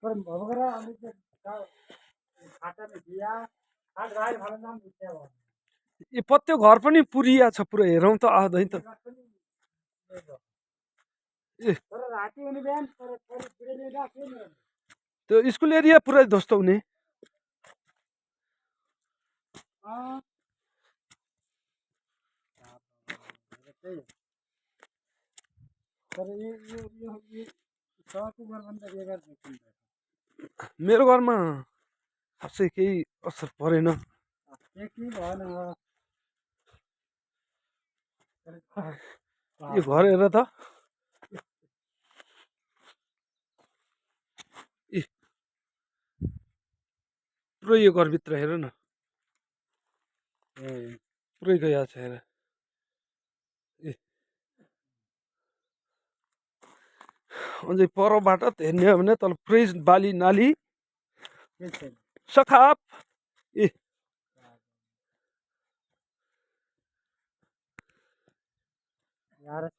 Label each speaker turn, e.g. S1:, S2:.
S1: पर भगरा अलिक खाटाले दिया खाट गाई भले नाम बुझ्या भयो
S2: ए पत्यो घर पनि पुरिया छ पुरा हेरौँ त आउँदै त ए
S1: तर राति हुने बिहान तर बिरेली राख्यो नि
S2: त्यो स्कुल एरिया पुरै ध्वस्त हुने
S1: तर यो सहरको घरभन्दा बेगर देखिन्छ
S2: मेरो घरमा खासै केही असर परेन
S1: केही भएन
S2: यो घर हेर त ए पुरै यो घरभित्र हेर न पुरै गएको छ हेर ए अझै परबाट हेर्ने हो भने तल पुरै बाली नाली सखाप ए
S1: यार